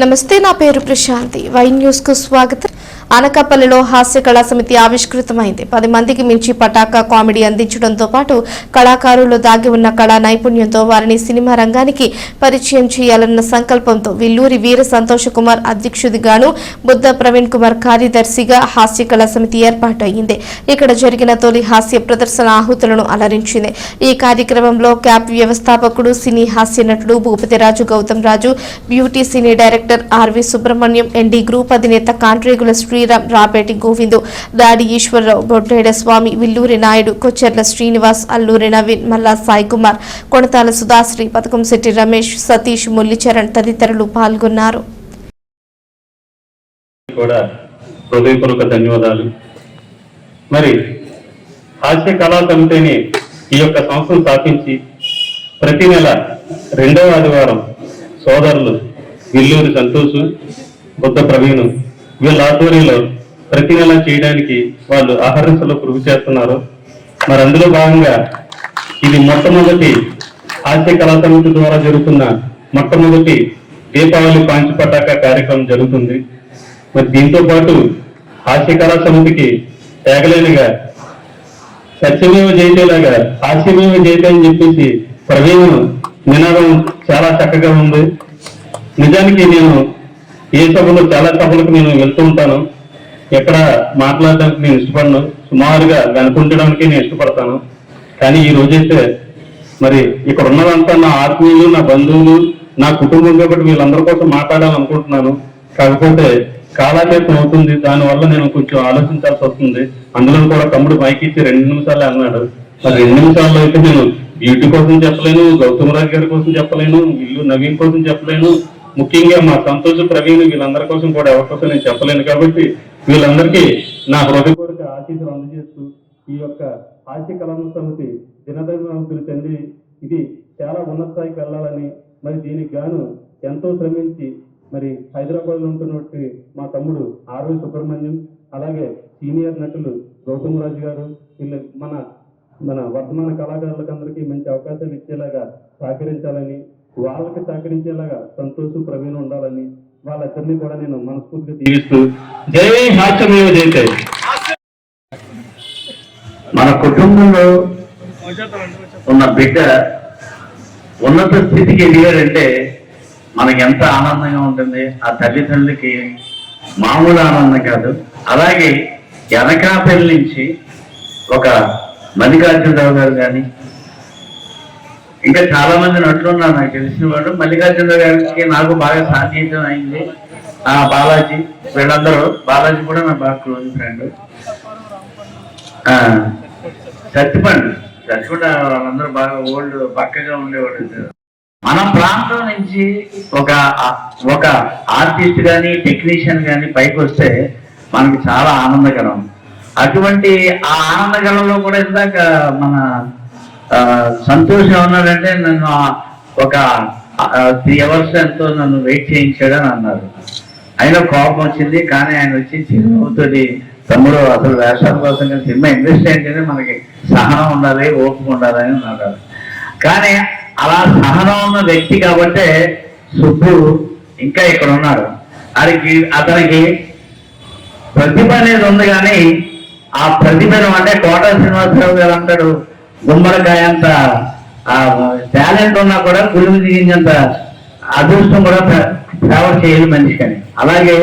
నమస్తే, నా పేరు ప్రశాంతి. వై న్యూస్ కు స్వాగతం. అనకాపల్లిలో హాస్య కళా సమితి ఆవిష్కృతమైంది. 10 మందికి మించి పటాకా కామెడీ అందించడంతో పాటు కళాకారులు దాగి ఉన్న కళా నైపుణ్యంతో వారిని సినిమా రంగానికి పరిచయం చేయాలన్న సంకల్పంతో విల్లూరి వీర సంతోష కుమార్ అధ్యక్షుడిగాను, బుద్ధ ప్రవీణ్ కుమార్ కార్యదర్శిగా హాస్య కళా సమితి ఏర్పాటు అయింది. ఇక్కడ జరిగిన తొలి హాస్య ప్రదర్శన ఆహుతులను అలరించింది. ఈ కార్యక్రమంలో క్యాప్ వ్యవస్థాపకుడు, సినీ హాస్య నటుడు భూపతిరాజు గౌతమ్ రాజు, బ్యూటీ సినీ director R V Subrahmanyam, N D group అధినేత కాంట్రేగుల శ్రీరామ్, రాపేటి గోవిందు, దాడి ఈశ్వరరావు, బొడ్డేడ స్వామి, విల్లూరి నాయుడు, కొచ్చెర్ల శ్రీనివాస్, అల్లూరి నవీన్, మల్లా సాయి కుమార్, కొణతాల సుధాశ్రీ, పతకంశెట్టి రమేష్, సతీష్, ముల్లిచరణ్ తదితరులు పాల్గొన్నారు. హృదయపూర్వక ధన్యవాదాలు. మరి హాస్య కళా సమితిని ఈ యొక్క సంస్థను స్థాపించి ప్రతి నెల 2వ ఆదివారం సోదరులు విల్లూరి సంతోష్, బుద్ధ ప్రవీణ్ వీళ్ళ ఆధ్వర్యంలో ప్రతి నెల చేయడానికి వాళ్ళు ఆహర్నిశలు కృషి చేస్తున్నారు. మరి అందులో భాగంగా ఇది మొట్టమొదటి హాస్య కళా సమితి ద్వారా జరుగుతున్న మొట్టమొదటి దీపావళి పాంచి పటాకా కార్యక్రమం జరుగుతుంది. మరి దీంతో పాటు హాస్య కళా సమితికి తేగలేనిగా సత్యమేవ జయతేలాగా హాస్యమేవ జయతే అని చెప్పేసి ప్రవీణ్ నినాదం చాలా చక్కగా ఉంది. నిజానికి నేను ఏ సభలో చాలా సభలకు నేను వెళ్తూ ఉంటాను. ఎక్కడ మాట్లాడడానికి నేను ఇష్టపడను, సుమారుగా కనుకుంటడానికి నేను ఇష్టపడతాను. కానీ ఈ రోజైతే మరి ఇక్కడ ఉన్నదంతా నా ఆత్మీయులు, నా బంధువులు, నా కుటుంబం కాబట్టి వీళ్ళందరి కోసం మాట్లాడాలనుకుంటున్నాను. కాకపోతే కాలాతీతం అవుతుంది, దానివల్ల నేను కొంచెం ఆలోచించాల్సి వస్తుంది. అందులో కూడా తమ్ముడు మైక్ ఇచ్చి 2 నిమిషాలే అన్నాడు. మరి 2 నిమిషాల్లో అయితే నేను బ్యూటీ కోసం చెప్పలేను, గౌతమ్ రాజు గారి కోసం చెప్పలేను, ఇల్లు నవీన్ కోసం చెప్పలేను, ముఖ్యంగా మా సంతోష్, ప్రవీణ్ వీళ్ళందరి కోసం కూడా ఎవరికోసం నేను చెప్పలేను. కాబట్టి వీళ్ళందరికీ నా హృదయపూర్వక ఆశీస్సులు అందజేస్తూ ఈ యొక్క హాస్య కళా సమితి దినదినాభివృద్ధి చెంది ఇది చాలా ఉన్నత స్థాయికి వెళ్ళాలని, మరి దీనికి గాను ఎంతో శ్రమించి మరి హైదరాబాద్లో ఉంటున్నటువంటి మా తమ్ముడు ఆర్వి సుబ్రహ్మణ్యం, అలాగే సీనియర్ నటులు గౌతమ్ రాజు గారు, వీళ్ళు మన వర్తమాన కళాకారులకు అందరికీ మంచి అవకాశాలు ఇచ్చేలాగా సహకరించాలని, వాళ్ళకి సహకరించేలాగా సంతోష్, ప్రవీణ్ ఉండాలని వాళ్ళిద్దరినీ కూడా నేను మనస్ఫూర్తిగా దీవిస్తూ జై హాస్యమేవ జయతే. మన కుటుంబంలో ఉన్న బిడ్డ ఉన్నత స్థితికి ఎదిగారంటే మనకి ఎంత ఆనందంగా ఉంటుంది. ఆ తల్లిదండ్రులకి మామూలు ఆనందం కాదు. అలాగే అనకాపల్లి నుంచి ఒక మల్లికార్జునరావు గారు కానీ ఇంకా చాలా మంది నటులున్నారు నాకు తెలిసిన వాళ్ళు. మల్లికార్జునరావు గారికి నాకు బాగా సాన్నిహిత్యం అయింది. బాలాజీ, వీళ్ళందరూ, బాలాజీ కూడా నా బాగా క్లోజ్ ఫ్రెండ్. సత్యపండు వాళ్ళందరూ బాగా ఓల్డ్ పక్కగా ఉండేవాడు. మన ప్రాంతం నుంచి ఒక ఆర్టిస్ట్ కానీ టెక్నీషియన్ కానీ పైకి వస్తే మనకి చాలా ఆనందకరం. అటువంటి ఆ ఆనందకరంలో కూడా ఇందాక మన సంతోషం ఉన్నాడంటే నన్ను ఒక 3 hours ఎంతో నన్ను వెయిట్ చేయించాడని అన్నారు. అయినా కోపం వచ్చింది. కానీ ఆయన వచ్చి చిరునవ్వుతోటి, తమ్ముడు అసలు వేషాల కోసం కానీ సినిమా ఇండస్ట్రీ అంటేనే మనకి సహనం ఉండాలి, ఓపిక ఉండాలని అన్నారు. కానీ అలా సహనం ఉన్న వ్యక్తి కాబట్టే సుబ్బు ఇంకా ఇక్కడ ఉన్నాడు. అతనికి ప్రతిభ అనేది ఉంది. కానీ ఆ ప్రతిభను అంటే కోట శ్రీనివాసరావు గారు అంటాడు, గుమ్మడికాయ అంత టాలెంట్ ఉన్నా కూడా కులిమి దిగించేంత అదృష్టం కూడా ఫేవర్ చేయాలి మనిషి. కానీ అలాగే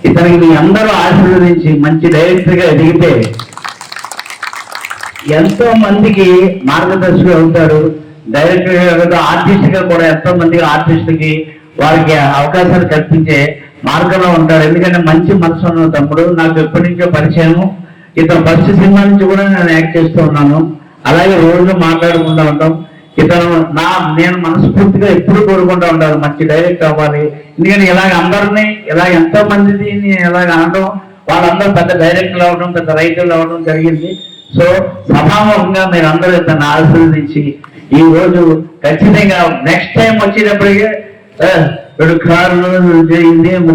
ఇతనికి మీ అందరూ ఆశీర్వదించి మంచి డైరెక్టర్గా ఎదిగితే ఎంతో మందికి మార్గదర్శకులు అవుతారు. డైరెక్టర్గా, ఆర్టిస్ట్గా కూడా ఎంతో మందికి ఆర్టిస్ట్కి వారికి అవకాశాలు కల్పించే మార్గంలో ఉంటారు. ఎందుకంటే మంచి మనసు ఉన్న తమ్ముడు, నాకు ఎప్పటి నుంచో పరిచయము. ఇతను ఫస్ట్ సినిమా నుంచి కూడా నేను యాక్ట్ చేస్తూ ఉన్నాను. అలాగే రోజు మాట్లాడుకుంటూ ఉంటాం. నేను మనస్ఫూర్తిగా ఎప్పుడు కోరుకుంటూ ఉంటాను మంచి డైరెక్ట్ అవ్వాలి. ఎందుకంటే ఇలాగ అందరినీ ఎంతో మందిని ఇలాగ అనడం, వాళ్ళందరూ పెద్ద డైరెక్టర్లు అవ్వడం, పెద్ద రైటర్లు అవ్వడం జరిగింది. సో సభాముఖంగా మీరు అందరూ ఇతన్ని ఆశీర్వదించి ఈ రోజు ఖచ్చితంగా నెక్స్ట్ టైం వచ్చేటప్పటికే 2 కార్లు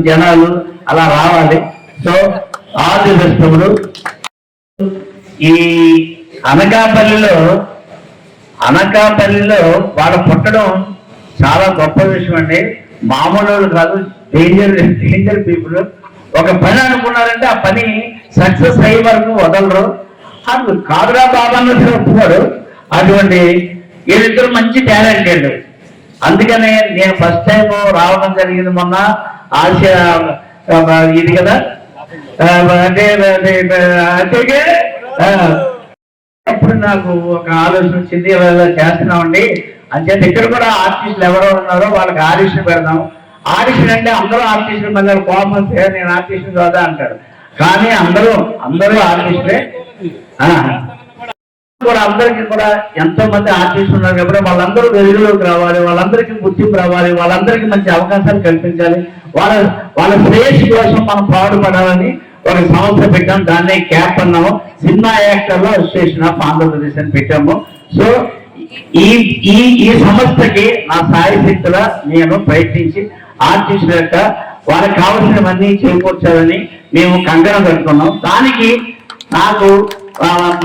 జనాలు అలా రావాలి. సో ఆల్ ది బెస్ట్ తమ్ముడు. ఈ అనకాపల్లిలో వాడు పుట్టడం చాలా గొప్ప విషయం అండి. మామూలు కాదు. Danger people. ఒక పని అనుకున్నారంటే ఆ పని సక్సెస్ అయ్యే వరకు వదలరు. అది కాదురా బాబా అన్నట్టు ఒప్పుకోరు. అటువంటి వీళ్ళిద్దరు మంచి టాలెంటెడ్. అందుకనే నేను ఫస్ట్ టైం రావడం జరిగింది మొన్న ఆసియా ఇది కదా అంటే అప్పుడు నాకు ఒక ఆలోచన వచ్చింది, ఇలా చేస్తున్నామండి అంచేత ఇక్కడ కూడా ఆర్టిస్టులు ఎవరో ఉన్నారో వాళ్ళకి ఆడిషన్ పెడదాం. ఆడిషన్ అంటే అందరూ ఆర్టిస్టులు మళ్ళీ కోపం వస్తే నేను ఆర్టిస్ట్ కాదా అంటారు. కానీ అందరూ ఆర్టిస్టులే. కూడా అందరికీ కూడా ఎంతో మంది ఆర్టిస్టులు ఉన్నారు కాబట్టి వాళ్ళందరూ వెలుగులోకి రావాలి, వాళ్ళందరికీ గుర్తింపు రావాలి, వాళ్ళందరికీ మంచి అవకాశాలు కల్పించాలి. వాళ్ళ శ్రేయస్సు కోసం మనం పాటుపడాలని ఒక సంస్థ పెట్టాం. దాన్ని క్యాప్ అన్నాము, సినిమా యాక్టర్ల అసోసియేషన్ ఆఫ్ ఆంధ్రప్రదేశ్ అని పెట్టాము. సో ఈ సంస్థకి నా సాయి శక్తుల నేను ప్రయత్నించి ఆర్టిస్టుల యొక్క వాళ్ళకి కావలసినవన్నీ చేకూర్చాలని మేము కంకణం కట్టుకున్నాం. దానికి నాకు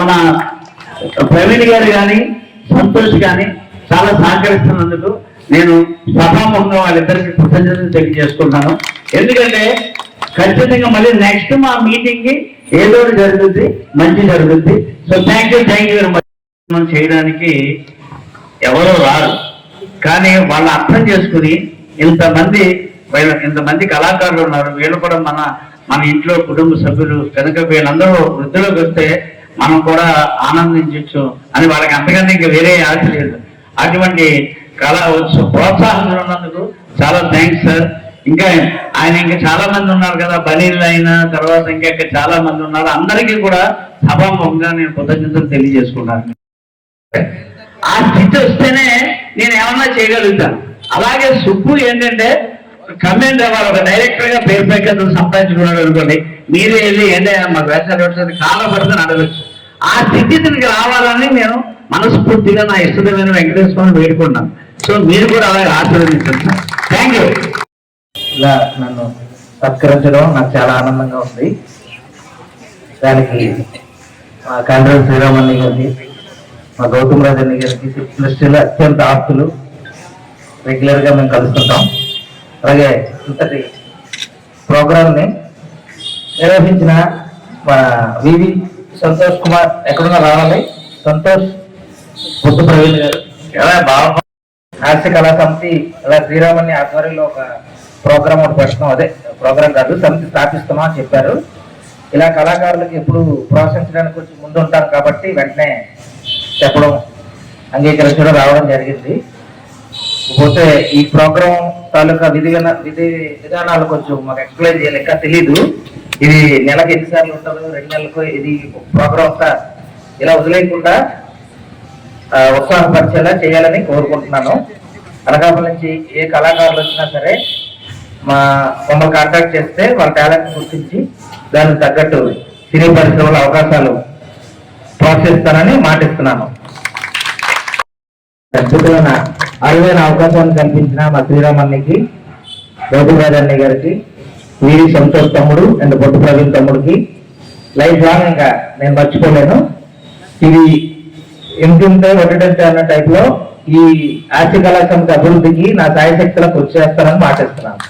మన ప్రవీణ్ గారు కానీ సంతోష్ కానీ చాలా సహకరిస్తున్నందుకు నేను సభాముఖంగా వాళ్ళిద్దరికి కృతజ్ఞతలు తెలియజేసుకుంటాను. ఎందుకంటే ఖచ్చితంగా మళ్ళీ నెక్స్ట్ మా మీటింగ్ కి ఏదో జరుగుతుంది, మంచి జరుగుతుంది. So thank you very much. మనం చేయడానికి ఎవరో రారు, కానీ వాళ్ళు అర్థం చేసుకుని ఇంతమంది కళాకారులు ఉన్నారు, వీళ్ళు కూడా మన ఇంట్లో కుటుంబ సభ్యులు కనుక వీళ్ళందరూ వృద్ధిలోకి వస్తే మనం కూడా ఆనందించవచ్చు అని వాళ్ళకి అంతకన్నా ఇంకా వేరే ఆశ లేదు. అటువంటి ప్రోత్సాహం ఉన్నందుకు చాలా థ్యాంక్స్ సార్. ఇంకా చాలా మంది ఉన్నారు కదా, బనీళ్ళు అయిన తర్వాత ఇంకా చాలా మంది ఉన్నారు. అందరికీ కూడా సభాముఖంగా నేను కృతజ్ఞతలు తెలియజేసుకున్నాను. ఆ స్థితి వస్తేనే నేను ఏమన్నా చేయగలుగుతాను. అలాగే సుబ్బు ఏంటంటే కమెంట్ అవ్వాలి, ఒక డైరెక్టర్ గా పేరు పెక్కలు సంపాదించుకున్నాడు అనుకోండి, మీరే వెళ్ళి ఏంటంటే మాకు వేసాలు కాలపడుతుంది అడగచ్చు. ఆ స్థితికి రావాలని నేను మనస్ఫూర్తిగా నా ఇష్టమైన వెంకటేశ్వరం వేడుకున్నాను. సో మీరు కూడా అలాగే ఆశీర్వదించండి సార్. Thank you. ఇలా నన్ను సత్కరించడం నాకు చాలా ఆనందంగా ఉంది. దానికి మా కండ్రం శ్రీరామన్ని గారికి, మా గౌతమ్ రాజన్ని గారికి, ఇండస్ట్రీలో అత్యంత ఆప్తులు, రెగ్యులర్గా మేము కలుస్తుంటాం. అలాగే ఇంతటి ప్రోగ్రామ్ని నిర్వహించిన మా వివి సంతోష్ కుమార్ ఎక్కడున్నా రావాలి. సంతోష్ బుద్ధ ప్రవీణ్ గారు చాలా బాగా హాస్య కళా సమితి ఇలా శ్రీరామన్ని ఆధ్వర్యంలో ఒక ప్రోగ్రామ్ ఒకటి పెడుతున్నాం. అదే ప్రోగ్రామ్ కాదు, సమితి స్థాపిస్తున్నాం అని చెప్పారు. ఇలా కళాకారులకు ఎప్పుడు ప్రోత్సహించడానికి కొంచెం ముందు ఉంటాం కాబట్టి వెంటనే చెప్పడం, అంగీకరించడం రావడం జరిగింది. పోతే ఈ ప్రోగ్రాం తాలూకా విధి విధానాలు కొంచెం మాకు ఎక్స్ప్లెయిన్ చేయలేక తెలీదు. ఇది నెలకు ఎన్నిసార్లు ఉంటుందో, 2 నెలలకు ఇది ప్రోగ్రాం అంతా ఇలా వదిలేయకుండా ఉత్సాహపరిచేలా చేయాలని కోరుకుంటున్నాను. అనకాపల్లి నుంచి ఏ కళాకారులు వచ్చినా సరే మమ్మల్ని కాంటాక్ట్ చేస్తే వాళ్ళ టాలెంట్ గుర్తించి దానికి తగ్గట్టు సినీ పరిశ్రమలో అవకాశాలు ప్రోత్సహిస్తానని మాటిస్తున్నాను. అద్భుతమైన అరువైన అవకాశాన్ని కల్పించిన మా శ్రీరామన్నికి, గౌతమ్ రాజన్ని గారికి, వీరి సంతోష్ తమ్ముడు అండ్ బొట్టు ప్రవీణ్ తమ్ముడికి లైఫ్ లాంగ్ ఇంకా నేను మర్చిపోలేను. ఇది ఎంతుంటే ఒకటంటే అన్న టైప్ లో ఈ ఆర్టి కళా సమితి అభివృద్ధికి నా సాయశక్తులకు వచ్చేస్తానని మాటిస్తున్నాను.